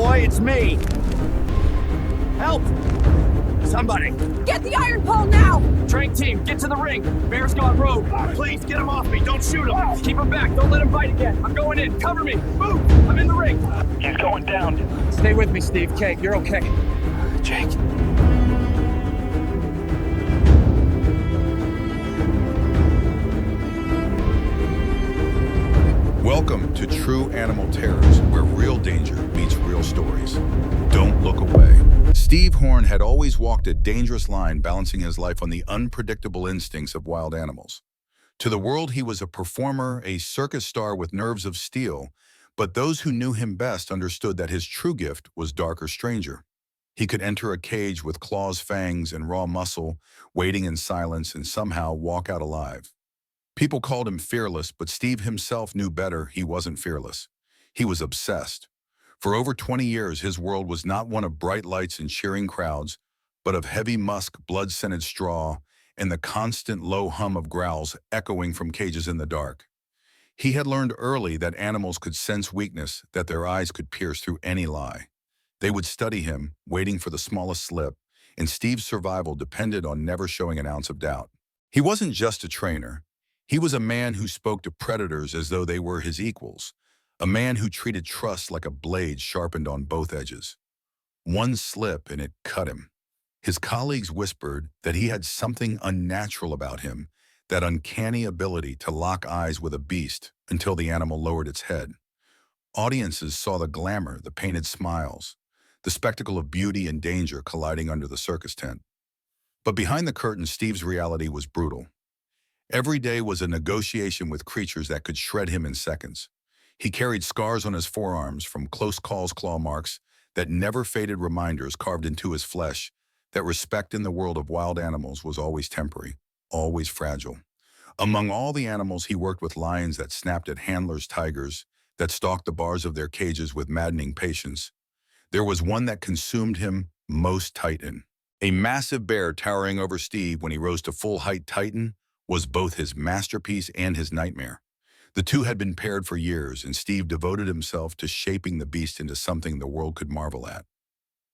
boy, it's me. Help! Somebody. Get the iron pole now! Trank team, get to the ring. Bear's gone rogue. Please, get him off me. Don't shoot him. Keep him back. Don't let him bite again. I'm going in. Cover me. Move. I'm in the ring. He's going down. Stay with me, Steve. Jake, you're okay. Jake. Welcome to True Animal Terrors, where real danger meets real stories. Don't look away. Steve Horn had always walked a dangerous line, balancing his life on the unpredictable instincts of wild animals. To the world, he was a performer, a circus star with nerves of steel, but those who knew him best understood that his true gift was darker stranger. He could enter a cage with claws, fangs, and raw muscle, waiting in silence and somehow walk out alive. People called him fearless, but Steve himself knew better. He wasn't fearless. He was obsessed. For over 20 years, his world was not one of bright lights and cheering crowds, but of heavy musk, blood-scented straw, and the constant low hum of growls echoing from cages in the dark. He had learned early that animals could sense weakness, that their eyes could pierce through any lie. They would study him, waiting for the smallest slip, and Steve's survival depended on never showing an ounce of doubt. He wasn't just a trainer. He was a man who spoke to predators as though they were his equals, a man who treated trust like a blade sharpened on both edges. One slip and it cut him. His colleagues whispered that he had something unnatural about him, that uncanny ability to lock eyes with a beast until the animal lowered its head. Audiences saw the glamour, the painted smiles, the spectacle of beauty and danger colliding under the circus tent. But behind the curtain, Steve's reality was brutal. Every day was a negotiation with creatures that could shred him in seconds. He carried scars on his forearms from close calls, claw marks that never faded, reminders carved into his flesh that respect in the world of wild animals was always temporary, always fragile. Among all the animals, he worked with lions that snapped at handlers, tigers that stalked the bars of their cages with maddening patience. There was one that consumed him most: Titan. A massive bear towering over Steve when he rose to full height. Titan was both his masterpiece and his nightmare. The two had been paired for years, and Steve devoted himself to shaping the beast into something the world could marvel at.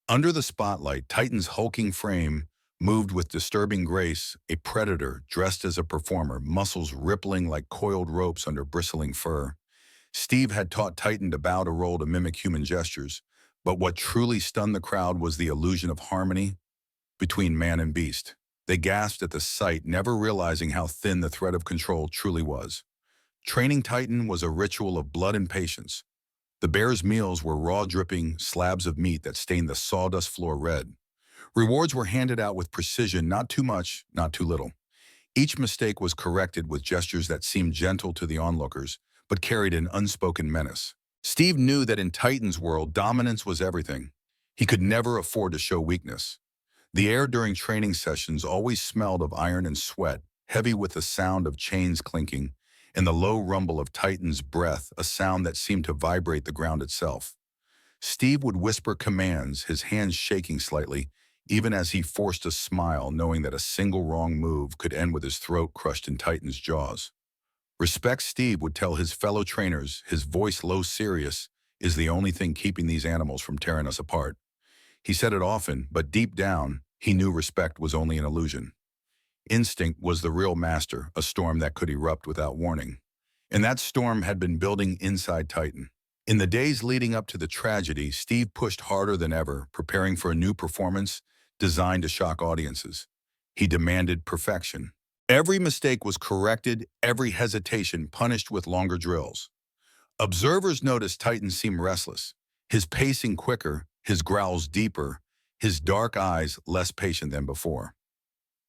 Under the spotlight, Titan's hulking frame moved with disturbing grace, a predator dressed as a performer, muscles rippling like coiled ropes under bristling fur. Steve had taught Titan to bow to roll to mimic human gestures, but what truly stunned the crowd was the illusion of harmony between man and beast. They gasped at the sight, never realizing how thin the thread of control truly was. Training Titan was a ritual of blood and patience. The bear's meals were raw, dripping slabs of meat that stained the sawdust floor red. Rewards were handed out with precision, not too much, not too little. Each mistake was corrected with gestures that seemed gentle to the onlookers, but carried an unspoken menace. Steve knew that in Titan's world, dominance was everything. He could never afford to show weakness. The air during training sessions always smelled of iron and sweat, heavy with the sound of chains clinking, and the low rumble of Titan's breath, a sound that seemed to vibrate the ground itself. Steve would whisper commands, his hands shaking slightly, even as he forced a smile, knowing that a single wrong move could end with his throat crushed in Titan's jaws. Respect, Steve would tell his fellow trainers, his voice low, serious, is the only thing keeping these animals from tearing us apart. He said it often, but deep down, he knew respect was only an illusion. Instinct was the real master, a storm that could erupt without warning. And that storm had been building inside Titan. In the days leading up to the tragedy, Steve pushed harder than ever, preparing for a new performance designed to shock audiences. He demanded perfection. Every mistake was corrected, every hesitation punished with longer drills. Observers noticed Titan seemed restless, his pacing quicker, his growls deeper, his dark eyes less patient than before.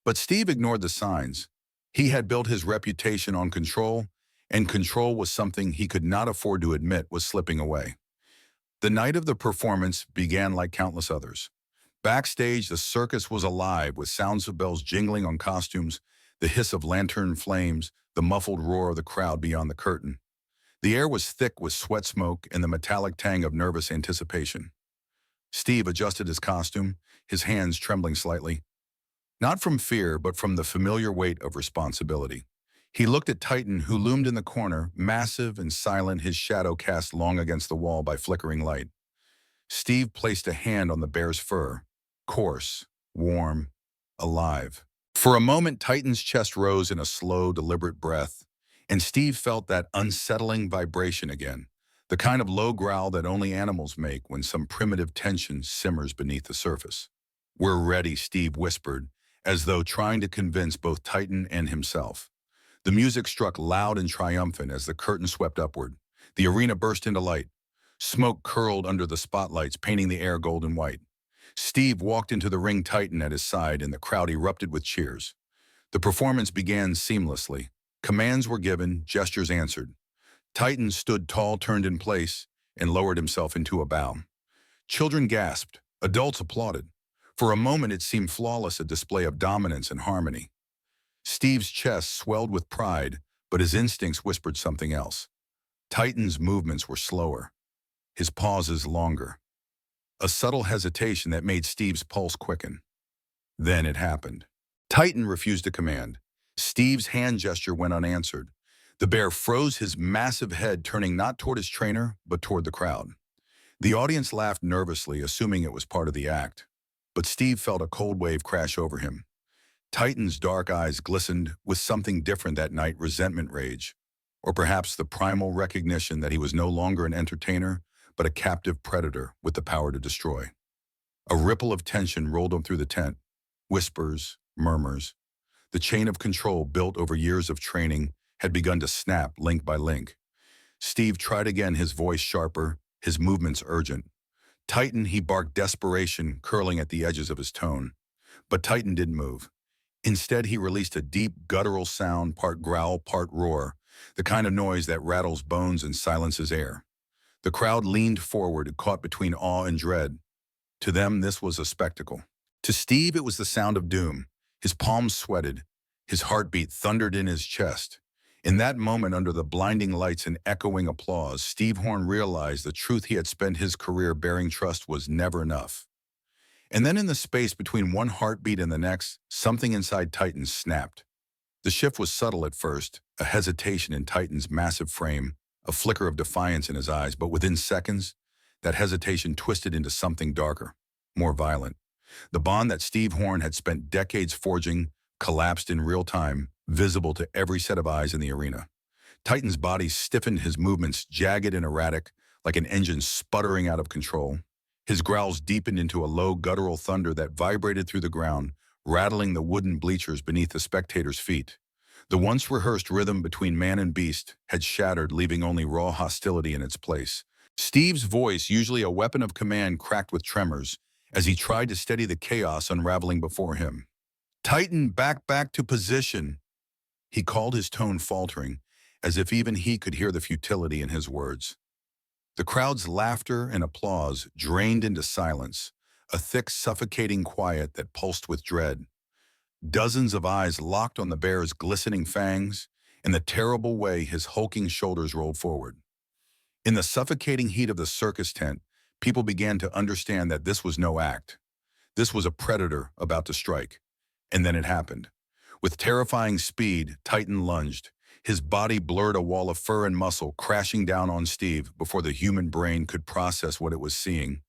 But Steve ignored the signs. He had built his reputation on control, and control was something he could not afford to admit was slipping away. The night of the performance began like countless others. Backstage, the circus was alive with sounds of bells jingling on costumes, the hiss of lantern flames, the muffled roar of the crowd beyond the curtain. The air was thick with sweat smoke and the metallic tang of nervous anticipation. Steve adjusted his costume, his hands trembling slightly. Not from fear, but from the familiar weight of responsibility. He looked at Titan, who loomed in the corner, massive and silent, his shadow cast long against the wall by flickering light. Steve placed a hand on the bear's fur, coarse, warm, alive. For a moment, Titan's chest rose in a slow, deliberate breath, and Steve felt that unsettling vibration again, the kind of low growl that only animals make when some primitive tension simmers beneath the surface. "We're ready," Steve whispered, as though trying to convince both Titan and himself. The music struck loud and triumphant as the curtain swept upward. The arena burst into light. Smoke curled under the spotlights, painting the air golden white. Steve walked into the ring, Titan at his side, and the crowd erupted with cheers. The performance began seamlessly. Commands were given, gestures answered. Titan stood tall, turned in place, and lowered himself into a bow. Children gasped. Adults applauded. For a moment, it seemed flawless, a display of dominance and harmony. Steve's chest swelled with pride, but his instincts whispered something else. Titan's movements were slower, his pauses longer. A subtle hesitation that made Steve's pulse quicken. Then it happened. Titan refused to command. Steve's hand gesture went unanswered. The bear froze, his massive head turning not toward his trainer, but toward the crowd. The audience laughed nervously, assuming it was part of the act. But Steve felt a cold wave crash over him. Titan's dark eyes glistened with something different that night, resentment, rage, or perhaps the primal recognition that he was no longer an entertainer, but a captive predator with the power to destroy. A ripple of tension rolled on through the tent. Whispers, murmurs. The chain of control built over years of training had begun to snap link by link. Steve tried again, his voice sharper, his movements urgent. "Titan," he barked, desperation curling at the edges of his tone. But Titan didn't move. Instead, he released a deep, guttural sound, part growl, part roar, the kind of noise that rattles bones and silences air. The crowd leaned forward, caught between awe and dread. To them, this was a spectacle. To Steve, it was the sound of doom. His palms sweated. His heartbeat thundered in his chest. In that moment, under the blinding lights and echoing applause, Steve Horn realized the truth he had spent his career bearing trust was never enough. And then in the space between one heartbeat and the next, something inside Titan snapped. The shift was subtle at first, a hesitation in Titan's massive frame, a flicker of defiance in his eyes, but within seconds, that hesitation twisted into something darker, more violent. The bond that Steve Horn had spent decades forging collapsed in real time, visible to every set of eyes in the arena. Titan's body stiffened, his movements jagged and erratic, like an engine sputtering out of control. His growls deepened into a low, guttural thunder that vibrated through the ground, rattling the wooden bleachers beneath the spectators' feet. The once rehearsed rhythm between man and beast had shattered, leaving only raw hostility in its place. Steve's voice, usually a weapon of command, cracked with tremors as he tried to steady the chaos unraveling before him. "Titan, back to position." He called, his tone faltering, as if even he could hear the futility in his words. The crowd's laughter and applause drained into silence, a thick, suffocating quiet that pulsed with dread. Dozens of eyes locked on the bear's glistening fangs and the terrible way his hulking shoulders rolled forward. In the suffocating heat of the circus tent, people began to understand that this was no act. This was a predator about to strike. And then it happened. With terrifying speed, Titan lunged. His body blurred, a wall of fur and muscle crashing down on Steve before the human brain could process what it was seeing.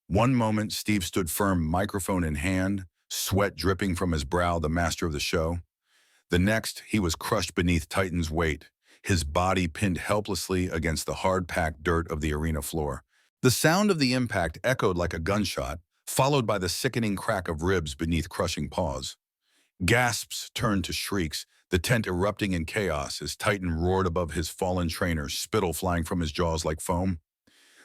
One moment, Steve stood firm, microphone in hand, sweat dripping from his brow, the master of the show. The next, he was crushed beneath Titan's weight, his body pinned helplessly against the hard-packed dirt of the arena floor. The sound of the impact echoed like a gunshot, followed by the sickening crack of ribs beneath crushing paws. Gasps turned to shrieks, the tent erupting in chaos as Titan roared above his fallen trainer, spittle flying from his jaws like foam.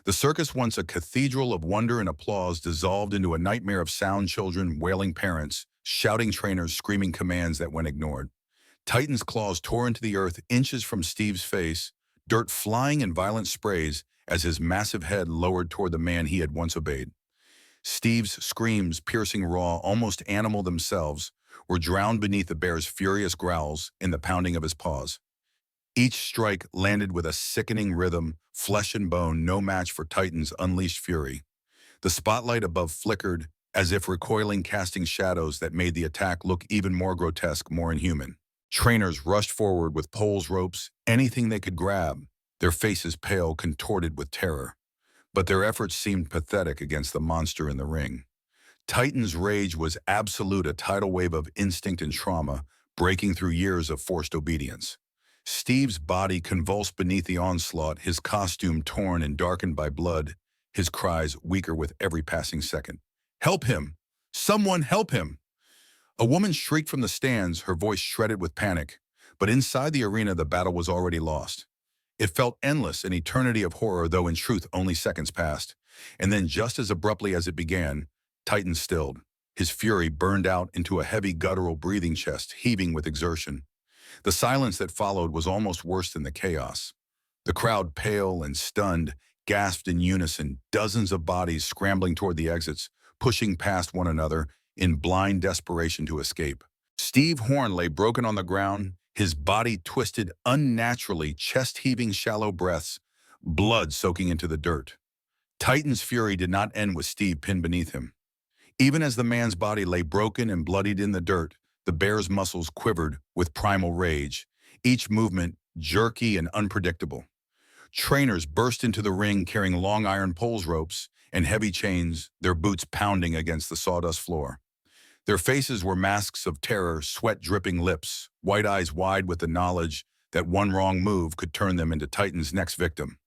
The circus, once a cathedral of wonder and applause, dissolved into a nightmare of sound, children wailing, parents shouting, trainers screaming commands that went ignored. Titan's claws tore into the earth inches from Steve's face, dirt flying in violent sprays as his massive head lowered toward the man he had once obeyed. Steve's screams, piercing raw, almost animal themselves, were drowned beneath the bear's furious growls and the pounding of his paws. Each strike landed with a sickening rhythm, flesh and bone, no match for Titan's unleashed fury. The spotlight above flickered, as if recoiling, casting shadows that made the attack look even more grotesque, more inhuman. Trainers rushed forward with poles, ropes, anything they could grab, their faces pale, contorted with terror. But their efforts seemed pathetic against the monster in the ring. Titan's rage was absolute, a tidal wave of instinct and trauma, breaking through years of forced obedience. Steve's body convulsed beneath the onslaught, his costume torn and darkened by blood, his cries weaker with every passing second. "Help him! Someone help him!" A woman shrieked from the stands, her voice shredded with panic. But inside the arena, the battle was already lost. It felt endless, an eternity of horror, though in truth only seconds passed. And then, just as abruptly as it began, Titan stilled. His fury burned out into a heavy guttural breathing chest, heaving with exertion. The silence that followed was almost worse than the chaos. The crowd, pale and stunned, gasped in unison, dozens of bodies scrambling toward the exits, pushing past one another in blind desperation to escape. Steve Horn lay broken on the ground, his body twisted unnaturally, chest-heaving shallow breaths, blood soaking into the dirt. Titan's fury did not end with Steve pinned beneath him. Even as the man's body lay broken and bloodied in the dirt, the bear's muscles quivered with primal rage, each movement jerky and unpredictable. Trainers burst into the ring carrying long iron poles, ropes, and heavy chains, their boots pounding against the sawdust floor. Their faces were masks of terror, sweat-dripping lips, white eyes wide with the knowledge that one wrong move could turn them into Titan's next victim.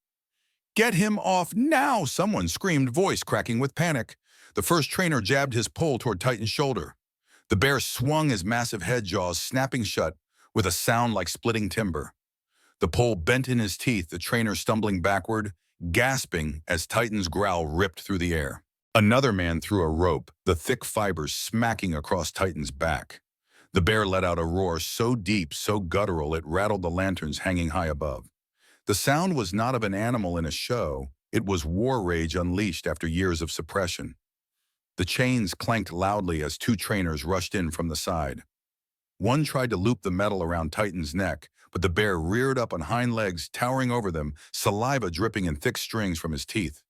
"Get him off now!" someone screamed, voice cracking with panic. The first trainer jabbed his pole toward Titan's shoulder. The bear swung his massive head jaws, snapping shut with a sound like splitting timber. The pole bent in his teeth, the trainer stumbling backward, gasping as Titan's growl ripped through the air. Another man threw a rope, the thick fibers smacking across Titan's back. The bear let out a roar so deep, so guttural, it rattled the lanterns hanging high above. The sound was not of an animal in a show, it was war rage unleashed after years of suppression. The chains clanked loudly as two trainers rushed in from the side. One tried to loop the metal around Titan's neck, but the bear reared up on hind legs, towering over them, saliva dripping in thick strings from his teeth.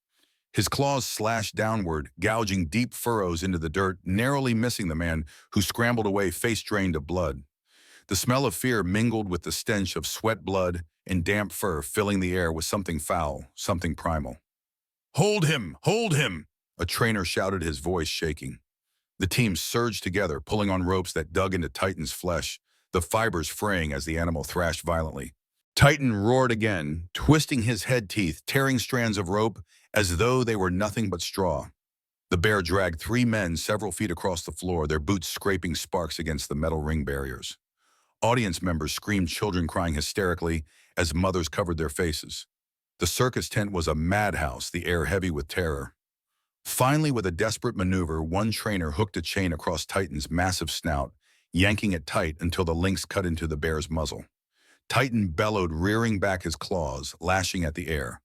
His claws slashed downward, gouging deep furrows into the dirt, narrowly missing the man who scrambled away, face drained of blood. The smell of fear mingled with the stench of sweat, blood, and damp fur, filling the air with something foul, something primal. "Hold him! Hold him!" a trainer shouted, his voice shaking. The team surged together, pulling on ropes that dug into Titan's flesh, the fibers fraying as the animal thrashed violently. Titan roared again, twisting his head teeth, tearing strands of rope as though they were nothing but straw. The bear dragged three men several feet across the floor, their boots scraping sparks against the metal ring barriers. Audience members screamed, children crying hysterically as mothers covered their faces. The circus tent was a madhouse, the air heavy with terror. Finally, with a desperate maneuver, one trainer hooked a chain across Titan's massive snout, yanking it tight until the links cut into the bear's muzzle. Titan bellowed, rearing back his claws, lashing at the air.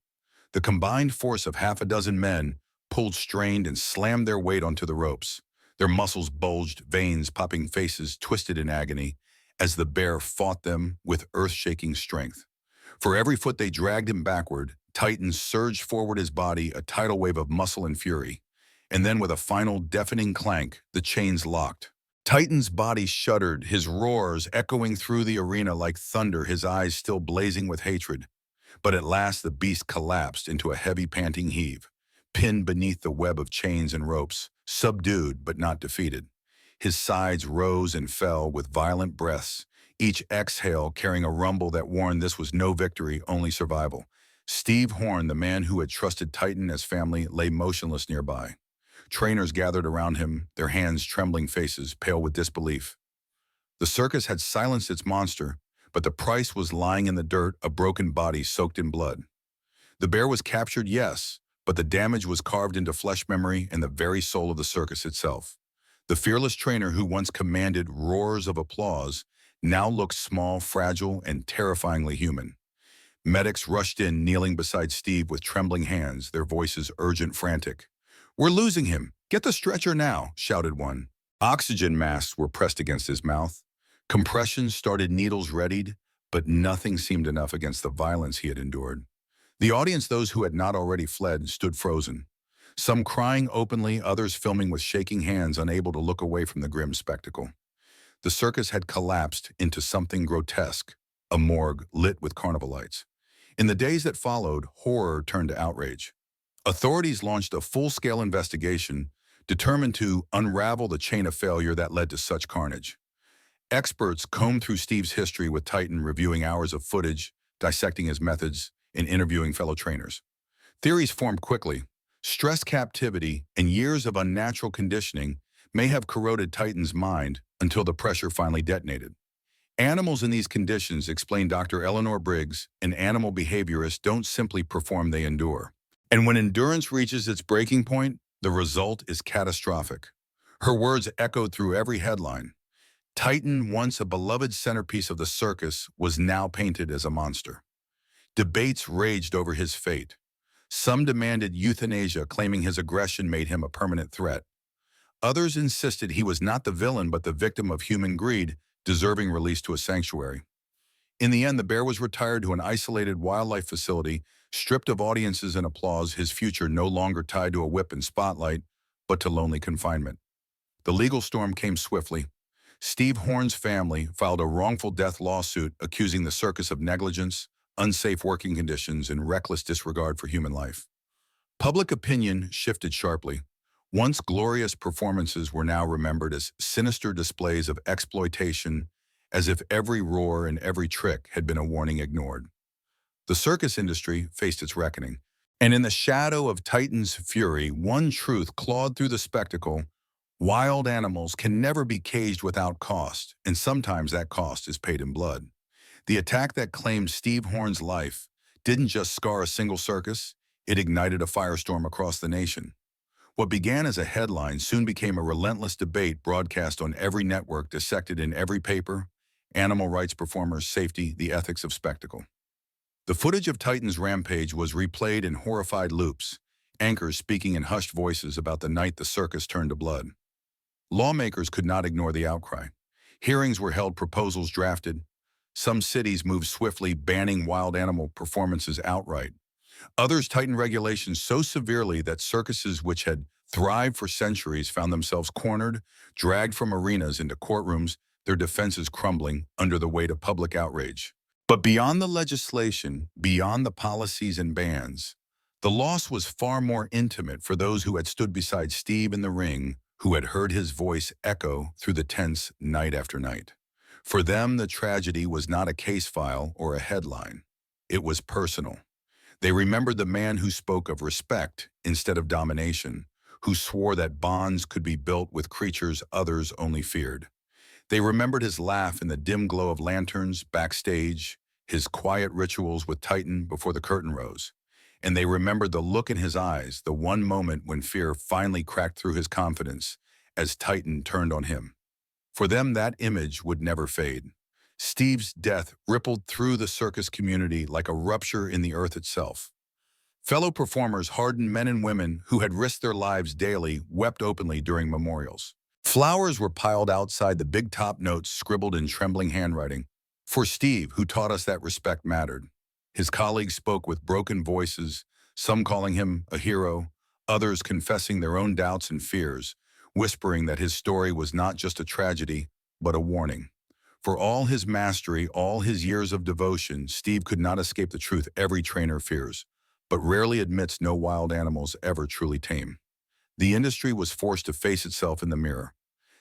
The combined force of half a dozen men pulled, strained, and slammed their weight onto the ropes. Their muscles bulged, veins popping, faces twisted in agony, as the bear fought them with earth-shaking strength. For every foot they dragged him backward, Titan surged forward, his body a tidal wave of muscle and fury. And then with a final deafening clank, the chains locked. Titan's body shuddered, his roars echoing through the arena like thunder, his eyes still blazing with hatred. But at last the beast collapsed into a heavy panting heave, pinned beneath the web of chains and ropes, subdued but not defeated. His sides rose and fell with violent breaths, each exhale carrying a rumble that warned this was no victory, only survival. Steve Horn, the man who had trusted Titan as family, lay motionless nearby. Trainers gathered around him, their hands trembling, faces pale with disbelief. The circus had silenced its monster, but the price was lying in the dirt, a broken body soaked in blood. The bear was captured, yes, but the damage was carved into flesh memory and the very soul of the circus itself. The fearless trainer who once commanded roars of applause now looked small, fragile, and terrifyingly human. Medics rushed in, kneeling beside Steve with trembling hands, their voices urgent, frantic. "We're losing him. Get the stretcher now," shouted one. Oxygen masks were pressed against his mouth. Compressions started, needles readied, but nothing seemed enough against the violence he had endured. The audience, those who had not already fled, stood frozen. Some crying openly, others filming with shaking hands, unable to look away from the grim spectacle. The circus had collapsed into something grotesque, a morgue lit with carnival lights. In the days that followed, horror turned to outrage. Authorities launched a full-scale investigation determined to unravel the chain of failure that led to such carnage. Experts combed through Steve's history with Titan, reviewing hours of footage, dissecting his methods, and interviewing fellow trainers. Theories formed quickly. Stress captivity and years of unnatural conditioning may have corroded Titan's mind until the pressure finally detonated. Animals in these conditions, explained Dr. Eleanor Briggs, an animal behaviorist, don't simply perform, they endure. And when endurance reaches its breaking point, the result is catastrophic. Her words echoed through every headline. Titan, once a beloved centerpiece of the circus, was now painted as a monster. Debates raged over his fate. Some demanded euthanasia, claiming his aggression made him a permanent threat. Others insisted he was not the villain but the victim of human greed, deserving release to a sanctuary. In the end, the bear was retired to an isolated wildlife facility, stripped of audiences and applause, his future no longer tied to a whip and spotlight, but to lonely confinement. The legal storm came swiftly. Steve Horn's family filed a wrongful death lawsuit accusing the circus of negligence, unsafe working conditions, and reckless disregard for human life. Public opinion shifted sharply. Once glorious performances were now remembered as sinister displays of exploitation, as if every roar and every trick had been a warning ignored. The circus industry faced its reckoning, and in the shadow of Titan's fury, one truth clawed through the spectacle: wild animals can never be caged without cost, and sometimes that cost is paid in blood. The attack that claimed Steve Horn's life didn't just scar a single circus, it ignited a firestorm across the nation. What began as a headline soon became a relentless debate, broadcast on every network, dissected in every paper: animal rights, performers, safety, the ethics of spectacle. The footage of Titan's rampage was replayed in horrified loops, anchors speaking in hushed voices about the night the circus turned to blood. Lawmakers could not ignore the outcry. Hearings were held, proposals drafted. Some cities moved swiftly, banning wild animal performances outright. Others tightened regulations so severely that circuses which had thrived for centuries found themselves cornered, dragged from arenas into courtrooms, their defenses crumbling under the weight of public outrage. But beyond the legislation, beyond the policies and bans, the loss was far more intimate for those who had stood beside Steve in the ring, who had heard his voice echo through the tents night after night. For them, the tragedy was not a case file or a headline. It was personal. They remembered the man who spoke of respect instead of domination, who swore that bonds could be built with creatures others only feared. They remembered his laugh in the dim glow of lanterns backstage, his quiet rituals with Titan before the curtain rose. And they remembered the look in his eyes, the one moment when fear finally cracked through his confidence as Titan turned on him. For them, that image would never fade. Steve's death rippled through the circus community like a rupture in the earth itself. Fellow performers, hardened men and women who had risked their lives daily, wept openly during memorials. Flowers were piled outside, the big top notes scribbled in trembling handwriting. For Steve, who taught us that respect mattered. His colleagues spoke with broken voices, some calling him a hero, others confessing their own doubts and fears, whispering that his story was not just a tragedy, but a warning. For all his mastery, all his years of devotion, Steve could not escape the truth every trainer fears, but rarely admits: no wild animals ever truly tame. The industry was forced to face itself in the mirror.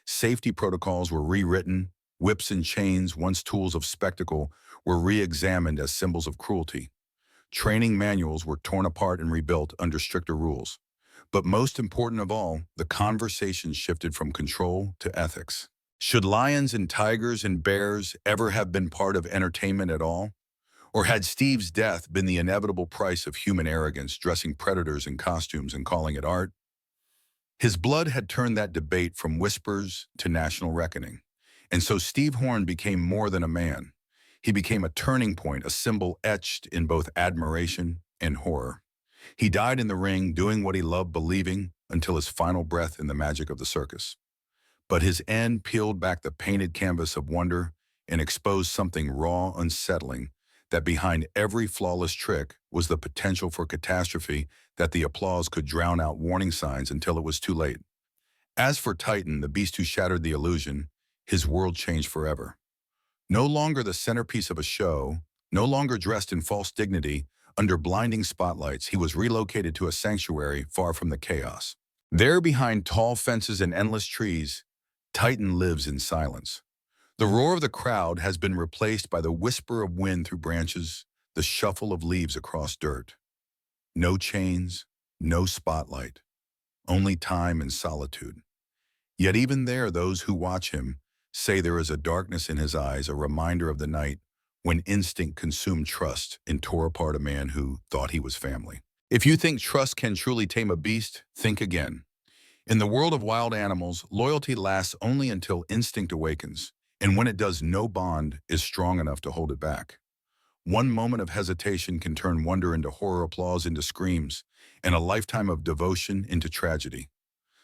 Safety protocols were rewritten, whips and chains, once tools of spectacle, were re-examined as symbols of cruelty. Training manuals were torn apart and rebuilt under stricter rules. But most important of all, the conversation shifted from control to ethics. Should lions and tigers and bears ever have been part of entertainment at all? Or had Steve's death been the inevitable price of human arrogance, dressing predators in costumes and calling it art? His blood had turned that debate from whispers to national reckoning. And so Steve Horn became more than a man. He became a turning point, a symbol etched in both admiration and horror. He died in the ring, doing what he loved, believing, until his final breath in the magic of the circus. But his end peeled back the painted canvas of wonder and exposed something raw, unsettling, that behind every flawless trick was the potential for catastrophe, that the applause could drown out warning signs until it was too late. As for Titan, the beast who shattered the illusion, his world changed forever. No longer the centerpiece of a show, no longer dressed in false dignity, Under blinding spotlights, he was relocated to a sanctuary far from the chaos. There, behind tall fences and endless trees, Titan lives in silence. The roar of the crowd has been replaced by the whisper of wind through branches, the shuffle of leaves across dirt. No chains, no spotlight, only time and solitude. Yet even there, those who watch him say there is a darkness in his eyes, a reminder of the night when instinct consumed trust and tore apart a man who thought he was family. If you think trust can truly tame a beast, think again. In the world of wild animals, loyalty lasts only until instinct awakens, and when it does, no bond is strong enough to hold it back. One moment of hesitation can turn wonder into horror, applause into screams, and a lifetime of devotion into tragedy.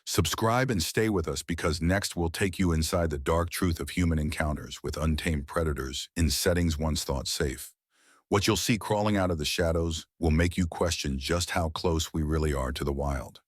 Subscribe and stay with us because next we'll take you inside the dark truth of human encounters with untamed predators in settings once thought safe. What you'll see crawling out of the shadows will make you question just how close we really are to the wild.